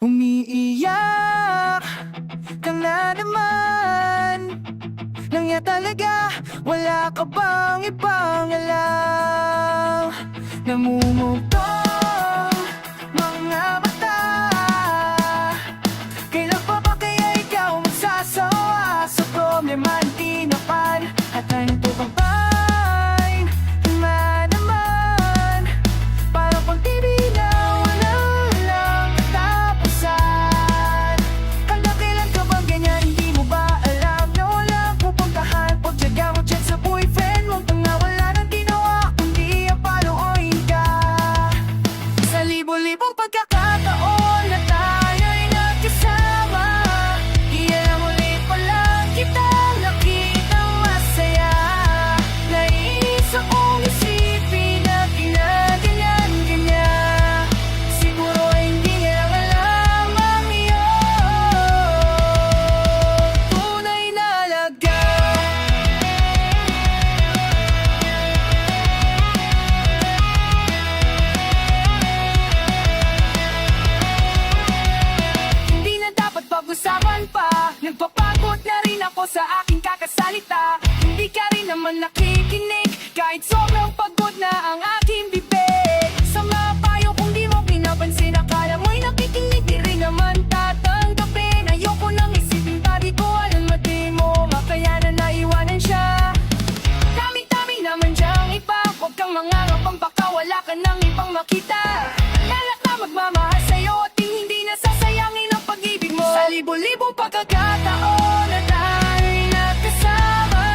Umiiyak ka na naman. Nang ya talaga, wala ka bang ibang alam? Namumugtong mga mata. Kailan pa ba kaya ikaw magsasawa sa problema hindi napan? At ano to bang pain na naman? Parang pag-TV na walang lang katapusan. Kailan ka bang ganyan? Hindi mo ba alam na walang pupuntahan? Pagtyaga mo dyan sa boyfriend mo, tanga wala nang ginawa kundi ang paluoyin ka. Sa libo-libong pagkakataon na tayo'y nagkasama, di alam ulit palang kitang nakitang masaya. Naiis akong isipin na ginaganyan-ganyan. Siguro ay hindi niya lang alam ang iyong tunay na alaga. Hindi na dapat pag-usapan pa. Nagpapagod na rin ako sa aking kakasalita. Hindi ka rin naman nakikinig kahit sobrang pagod na ang aking bibig. Sa mga payo kung di mo pinapansin, akala mo'y nakikinig, di rin naman tatanggapin. Ayoko nang isipin pa, di ko alam mati mo makayanan na iwanan siya. Dami-dami naman dyang iba, huwag kang mangangapang baka wala ka nang ibang makita. Lalak na magmamahal sa'yo at hindi nasasayangin ang pag-ibig mo. Sa libo-libo pagkakataon na tayo'y nagkasama,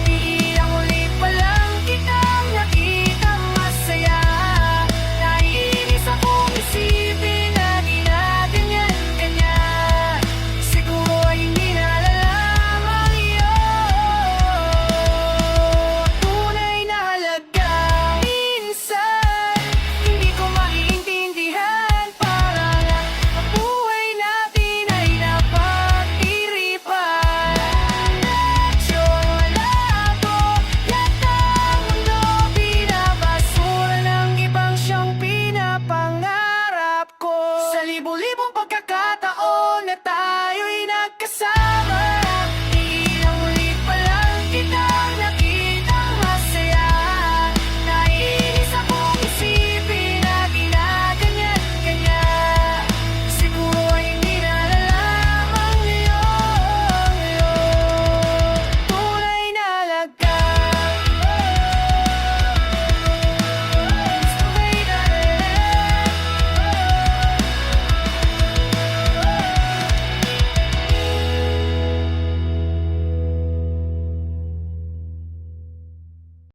iilang ulit pa lang kitang nakitang masaya. Naiinis akong isipin na ginaganyan-ganyan. Siguro ay hindi nalalam ang iyong tunay na halaga. Minsan, hindi ko maiintindihan, parang ang buhay natin ay napag-iripan. Medyo malabo, yata ang mundo binabasura ng ibang siyang pinapangarap ko. Sa libo-libong pagkakataon